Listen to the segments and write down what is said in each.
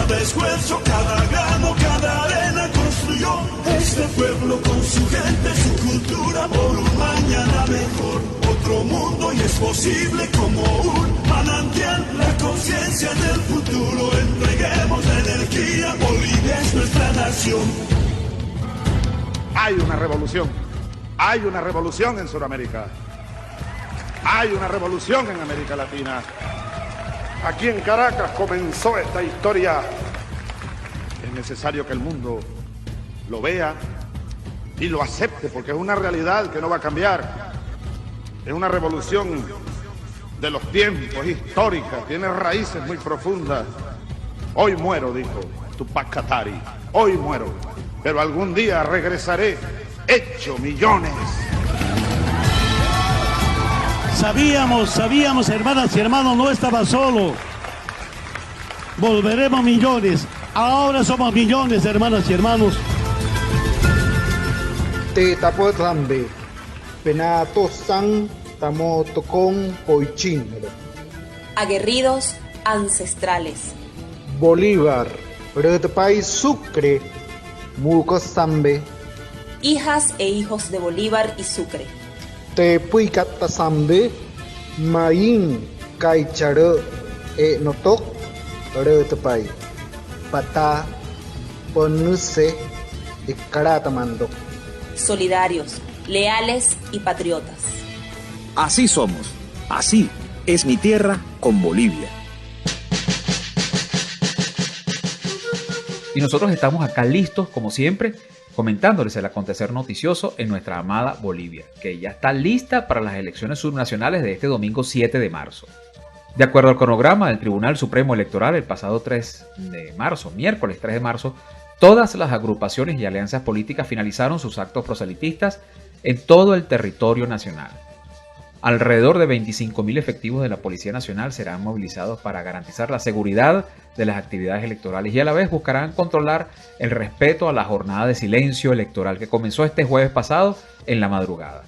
cada esfuerzo, cada grano, cada arena construyó este pueblo con su gente, su cultura, por un mañana mejor. Otro mundo y es posible como un manantial, la conciencia del futuro. Entreguemos la energía, Bolivia es nuestra nación. Hay una revolución en Sudamérica, hay una revolución en América Latina. Aquí en Caracas comenzó esta historia. Es necesario que el mundo lo vea y lo acepte, porque es una realidad que no va a cambiar. Es una revolución de los tiempos, histórica, tiene raíces muy profundas. Hoy muero, dijo Tupac Katari, hoy muero, pero algún día regresaré hecho millones. Sabíamos, hermanas y hermanos, no estaba solo. Volveremos millones. Ahora somos millones, hermanas y hermanos. Te tapo tambe, penato san, tamo tocón poichin. Aguerridos ancestrales. Bolívar, Redpay Sucre, Muco Zambe. Hijas e hijos de Bolívar y Sucre. Te puicata Zambe, Maín, Caicharo, Notok, Redpay. Pata, Ponuse, y Caratamando. Solidarios, leales y patriotas. Así somos, así es mi tierra con Bolivia. Y nosotros estamos acá listos, como siempre, comentándoles el acontecer noticioso en nuestra amada Bolivia, que ya está lista para las elecciones subnacionales de este domingo 7 de marzo. De acuerdo al cronograma del Tribunal Supremo Electoral, el pasado 3 de marzo, miércoles 3 de marzo, todas las agrupaciones y alianzas políticas finalizaron sus actos proselitistas en todo el territorio nacional. Alrededor de 25.000 efectivos de la Policía Nacional serán movilizados para garantizar la seguridad de las actividades electorales y a la vez buscarán controlar el respeto a la jornada de silencio electoral que comenzó este jueves pasado en la madrugada.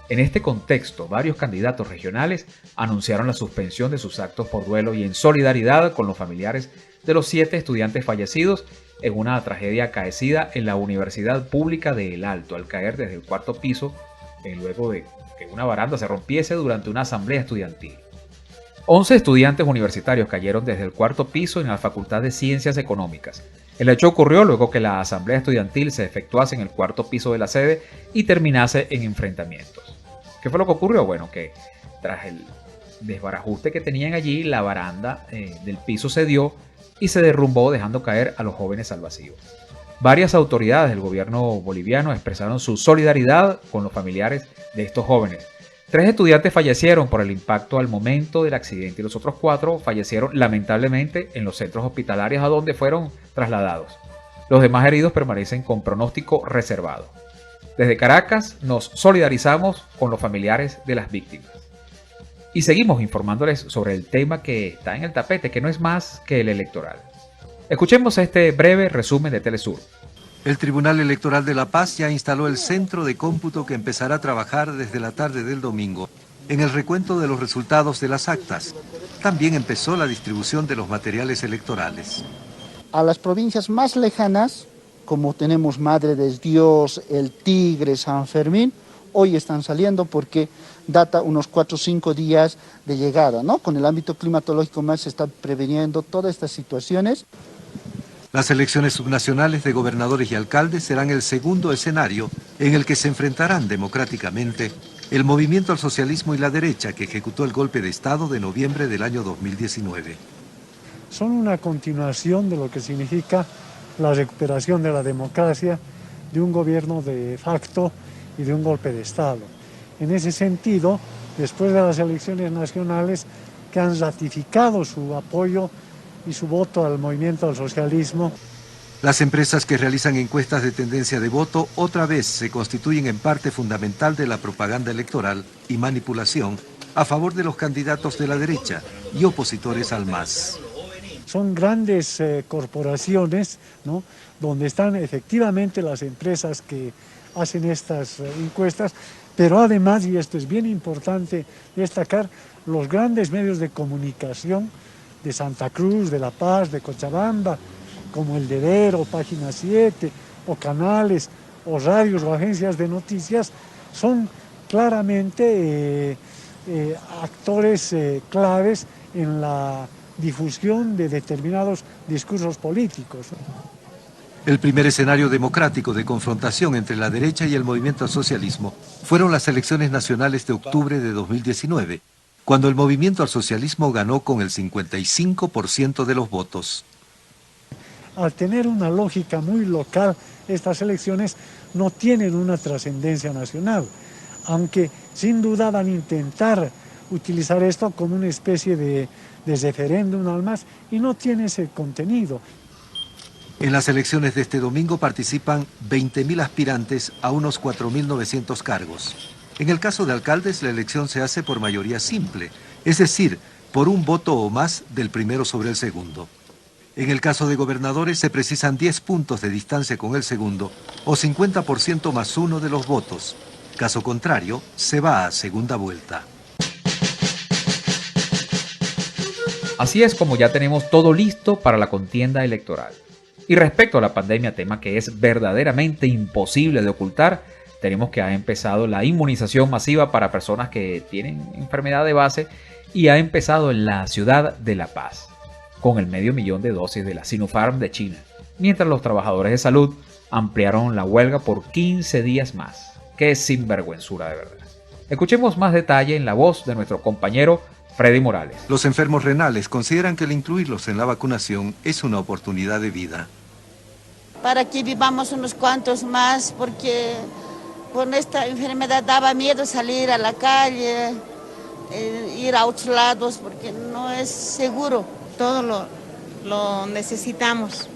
En este contexto, varios candidatos regionales anunciaron la suspensión de sus actos por duelo y en solidaridad con los familiares de los 7 estudiantes fallecidos en una tragedia acaecida en la Universidad Pública de El Alto al caer desde el 4º piso luego de que una baranda se rompiese durante una asamblea estudiantil. 11 estudiantes universitarios cayeron desde el 4º piso en la Facultad de Ciencias Económicas. El hecho ocurrió luego que la asamblea estudiantil se efectuase en el 4º piso de la sede y terminase en enfrentamientos. ¿Qué fue lo que ocurrió? Bueno, que tras el desbarajuste que tenían allí, la baranda del piso cedió y se derrumbó dejando caer a los jóvenes al vacío. Varias autoridades del gobierno boliviano expresaron su solidaridad con los familiares de estos jóvenes. 3 estudiantes fallecieron por el impacto al momento del accidente y los otros 4 fallecieron lamentablemente en los centros hospitalarios a donde fueron trasladados. Los demás heridos permanecen con pronóstico reservado. Desde Caracas nos solidarizamos con los familiares de las víctimas. Y seguimos informándoles sobre el tema que está en el tapete, que no es más que el electoral. Escuchemos este breve resumen de Telesur. El Tribunal Electoral de La Paz ya instaló el centro de cómputo que empezará a trabajar desde la tarde del domingo en el recuento de los resultados de las actas. También empezó la distribución de los materiales electorales. A las provincias más lejanas, como tenemos Madre de Dios, El Tigre, San Fermín, hoy están saliendo porque data unos 4 o 5 días de llegada, ¿no? Con el ámbito climatológico más se están preveniendo todas estas situaciones. Las elecciones subnacionales de gobernadores y alcaldes serán el segundo escenario en el que se enfrentarán democráticamente el movimiento al socialismo y la derecha que ejecutó el golpe de Estado de noviembre del año 2019. Son una continuación de lo que significa la recuperación de la democracia, de un gobierno de facto y de un golpe de Estado. En ese sentido, después de las elecciones nacionales que han ratificado su apoyo y su voto al movimiento al socialismo. Las empresas que realizan encuestas de tendencia de voto otra vez se constituyen en parte fundamental de la propaganda electoral y manipulación a favor de los candidatos de la derecha y opositores al MAS. Son grandes corporaciones, ¿no?, donde están efectivamente las empresas que hacen estas encuestas, pero además, y esto es bien importante destacar, los grandes medios de comunicación de Santa Cruz, de La Paz, de Cochabamba, como El Deber o Página 7, o canales, o radios o agencias de noticias, son claramente actores claves en la difusión de determinados discursos políticos. El primer escenario democrático de confrontación entre la derecha y el movimiento al socialismo fueron las elecciones nacionales de octubre de 2019, cuando el movimiento al socialismo ganó con el 55% de los votos. Al tener una lógica muy local, estas elecciones no tienen una trascendencia nacional, aunque sin duda van a intentar utilizar esto como una especie de referéndum al más, y no tiene ese contenido. En las elecciones de este domingo participan 20.000 aspirantes a unos 4.900 cargos. En el caso de alcaldes, la elección se hace por mayoría simple, es decir, por un voto o más del primero sobre el segundo. En el caso de gobernadores se precisan 10 puntos de distancia con el segundo o 50% más uno de los votos. Caso contrario, se va a segunda vuelta. Así es como ya tenemos todo listo para la contienda electoral. Y respecto a la pandemia, tema que es verdaderamente imposible de ocultar, tenemos que ha empezado la inmunización masiva para personas que tienen enfermedad de base y ha empezado en la ciudad de La Paz, con el 500.000 de dosis de la Sinopharm de China, mientras los trabajadores de salud ampliaron la huelga por 15 días más. ¡Qué sinvergüenzura de verdad! Escuchemos más detalle en la voz de nuestro compañero Freddy Morales. Los enfermos renales consideran que el incluirlos en la vacunación es una oportunidad de vida. Para que vivamos unos cuantos más, porque con esta enfermedad daba miedo salir a la calle, ir a otros lados, porque no es seguro. Todo lo necesitamos,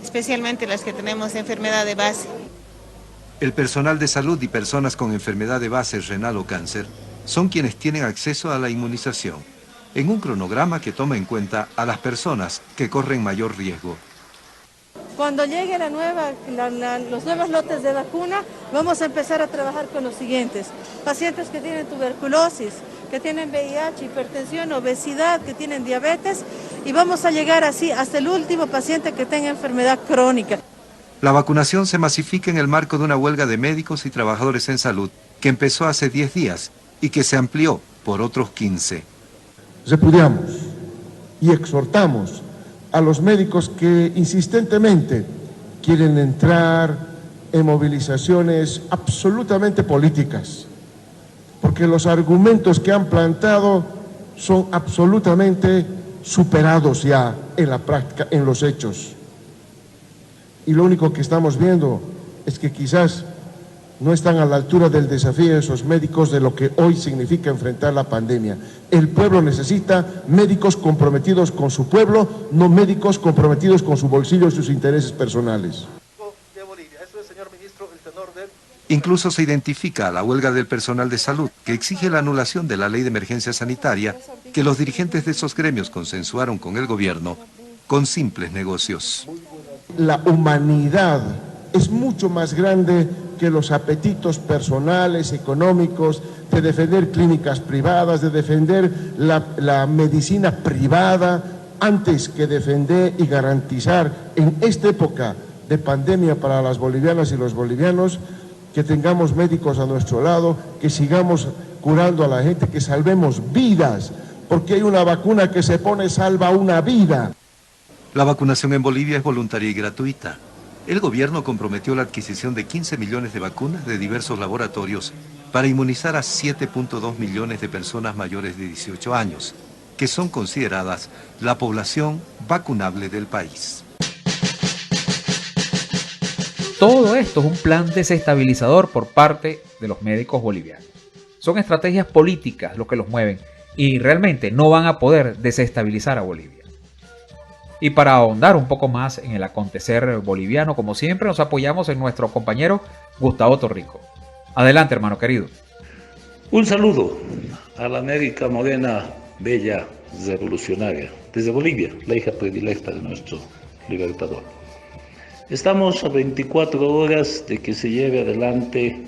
especialmente las que tenemos enfermedad de base. El personal de salud y personas con enfermedad de base renal o cáncer son quienes tienen acceso a la inmunización, en un cronograma que toma en cuenta a las personas que corren mayor riesgo. Cuando llegue los nuevos lotes de vacuna, vamos a empezar a trabajar con los siguientes. Pacientes que tienen tuberculosis, que tienen VIH, hipertensión, obesidad, que tienen diabetes, y vamos a llegar así hasta el último paciente que tenga enfermedad crónica. La vacunación se masifica en el marco de una huelga de médicos y trabajadores en salud que empezó hace 10 días y que se amplió por otros 15. Repudiamos y exhortamos a los médicos que insistentemente quieren entrar en movilizaciones absolutamente políticas, porque los argumentos que han plantado son absolutamente superados ya en la práctica, en los hechos. Y lo único que estamos viendo es que quizás no están a la altura del desafío de esos médicos de lo que hoy significa enfrentar la pandemia. El pueblo necesita médicos comprometidos con su pueblo, no médicos comprometidos con su bolsillo y sus intereses personales. Incluso se identifica a la huelga del personal de salud, que exige la anulación de la ley de emergencia sanitaria, que los dirigentes de esos gremios consensuaron con el gobierno, con simples negocios. La humanidad es mucho más grande que los apetitos personales, económicos, de defender clínicas privadas, de defender la medicina privada, antes que defender y garantizar en esta época de pandemia para las bolivianas y los bolivianos, que tengamos médicos a nuestro lado, que sigamos curando a la gente, que salvemos vidas, porque hay una vacuna que se pone salva una vida. La vacunación en Bolivia es voluntaria y gratuita. El gobierno comprometió la adquisición de 15 millones de vacunas de diversos laboratorios para inmunizar a 7.2 millones de personas mayores de 18 años, que son consideradas la población vacunable del país. Todo esto es un plan desestabilizador por parte de los médicos bolivianos. Son estrategias políticas lo que los mueven y realmente no van a poder desestabilizar a Bolivia. Y para ahondar un poco más en el acontecer boliviano, como siempre, nos apoyamos en nuestro compañero Gustavo Torrico. Adelante, hermano querido. Un saludo a la América morena, bella, revolucionaria, desde Bolivia, la hija predilecta de nuestro libertador. Estamos a 24 horas de que se lleve adelante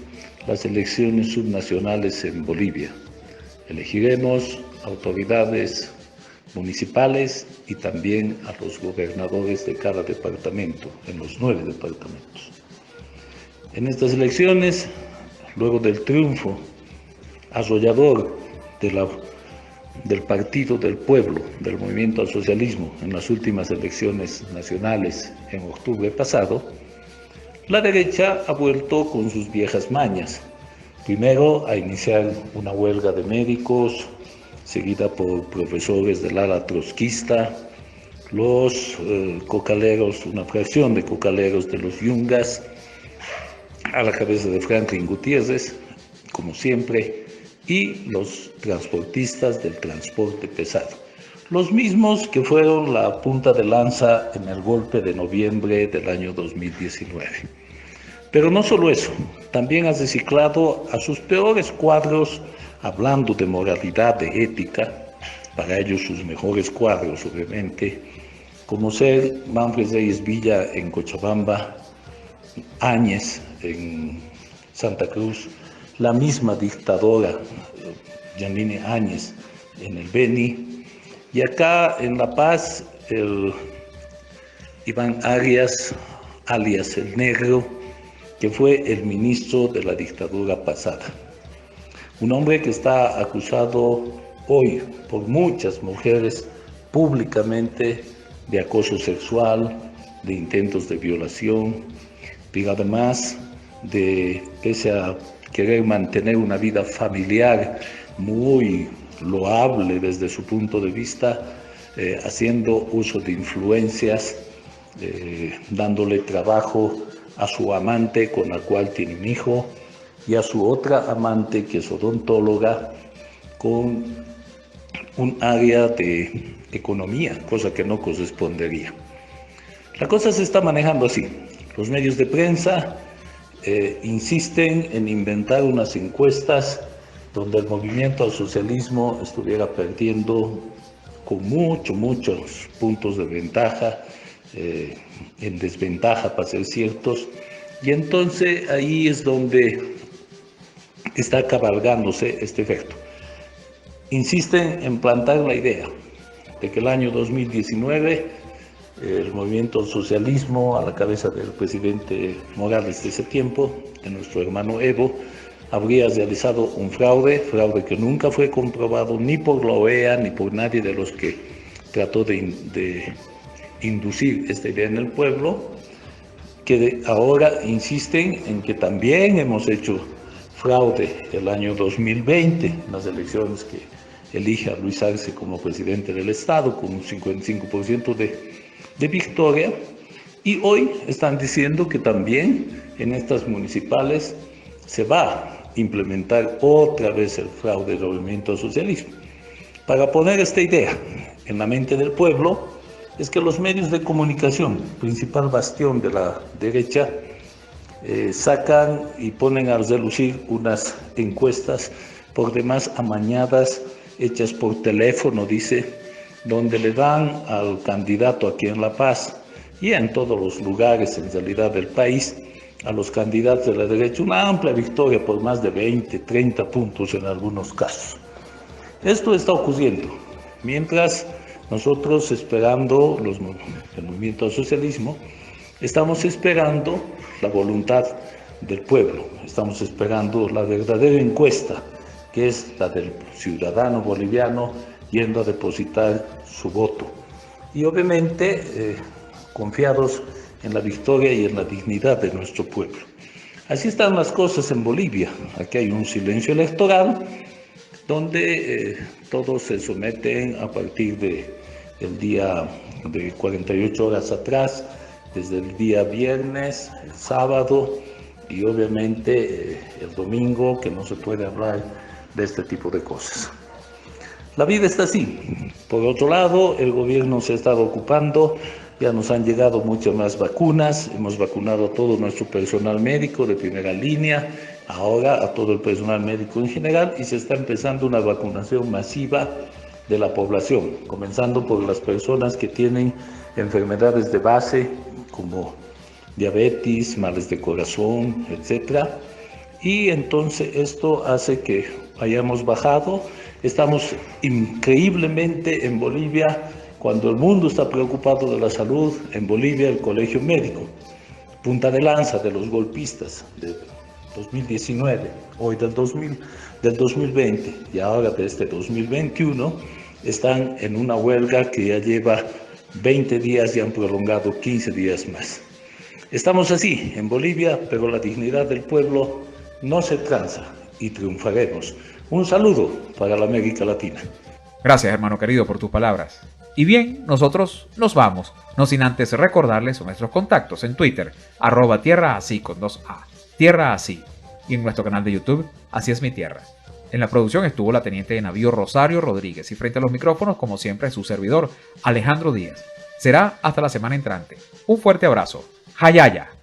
las elecciones subnacionales en Bolivia. Elegiremos autoridades municipales y también a los gobernadores de cada departamento, en los 9 departamentos. En estas elecciones, luego del triunfo arrollador del Partido del Pueblo, del Movimiento al Socialismo, en las últimas elecciones nacionales en octubre pasado, la derecha ha vuelto con sus viejas mañas. Primero, a iniciar una huelga de médicos, seguida por profesores del ala trotskista, los cocaleros, una fracción de cocaleros de los Yungas, a la cabeza de Franklin Gutiérrez, como siempre, y los transportistas del transporte pesado, los mismos que fueron la punta de lanza en el golpe de noviembre del año 2019. Pero no solo eso, también ha reciclado a sus peores cuadros, hablando de moralidad, de ética, para ellos sus mejores cuadros, obviamente, como ser Manfred Reyes Villa en Cochabamba, Áñez en Santa Cruz, la misma dictadora Yanine Áñez en el Beni, y acá en La Paz el Iván Arias, alias el Negro, que fue el ministro de la dictadura pasada. Un hombre que está acusado hoy por muchas mujeres públicamente de acoso sexual, de intentos de violación, pero además de, pese a querer mantener una vida familiar muy loable desde su punto de vista, haciendo uso de influencias, dándole trabajo a su amante con la cual tiene un hijo y a su otra amante que es odontóloga con un área de economía, cosa que no correspondería. La cosa se está manejando así. Los medios de prensa insisten en inventar unas encuestas donde el movimiento al socialismo estuviera perdiendo con muchos puntos de ventaja, en desventaja para ser ciertos, y entonces ahí es donde está cabalgándose este efecto. Insisten en plantar la idea de que el año 2019 el movimiento al socialismo, a la cabeza del presidente Morales de ese tiempo, de nuestro hermano Evo, habría realizado un fraude que nunca fue comprobado ni por la OEA ni por nadie de los que trató de inducir esta idea en el pueblo, que ahora insisten en que también hemos hecho fraude el año 2020, en las elecciones que elige a Luis Arce como presidente del Estado, con un 55% de victoria, y hoy están diciendo que también en estas municipales se va a implementar otra vez el fraude del movimiento al socialismo. Para poner esta idea en la mente del pueblo, es que los medios de comunicación, principal bastión de la derecha, sacan y ponen a relucir unas encuestas por demás amañadas, hechas por teléfono, dice, donde le dan al candidato aquí en La Paz y en todos los lugares en realidad del país, a los candidatos de la derecha, una amplia victoria por más de 20, 30 puntos en algunos casos. Esto está ocurriendo, mientras nosotros esperando, el movimiento al socialismo, estamos esperando la voluntad del pueblo, estamos esperando la verdadera encuesta, que es la del ciudadano boliviano yendo a depositar su voto. Y obviamente confiados en la victoria y en la dignidad de nuestro pueblo. Así están las cosas en Bolivia. Aquí hay un silencio electoral donde todos se someten a partir del día de 48 horas atrás, desde el día viernes, el sábado y obviamente el domingo, que no se puede hablar de este tipo de cosas. La vida está así. Por otro lado, el gobierno se ha estado ocupando, ya nos han llegado muchas más vacunas, hemos vacunado a todo nuestro personal médico de primera línea, ahora a todo el personal médico en general, y se está empezando una vacunación masiva de la población, comenzando por las personas que tienen enfermedades de base como diabetes, males de corazón, etc. Y entonces esto hace que hayamos bajado Estamos increíblemente en Bolivia, cuando el mundo está preocupado de la salud, en Bolivia el Colegio Médico, punta de lanza de los golpistas de 2019, hoy del 2020 y ahora de este 2021, están en una huelga que ya lleva 20 días y han prolongado 15 días más. Estamos así en Bolivia, pero la dignidad del pueblo no se tranza y triunfaremos. Un saludo para la América Latina. Gracias, hermano querido, por tus palabras. Y bien, nosotros nos vamos, no sin antes recordarles nuestros contactos en Twitter, @tierraasí con 2A, Tierra Así, y en nuestro canal de YouTube, Así es mi tierra. En la producción estuvo la teniente de navío Rosario Rodríguez y frente a los micrófonos, como siempre, su servidor, Alejandro Díaz. Será hasta la semana entrante. Un fuerte abrazo. Jayaya.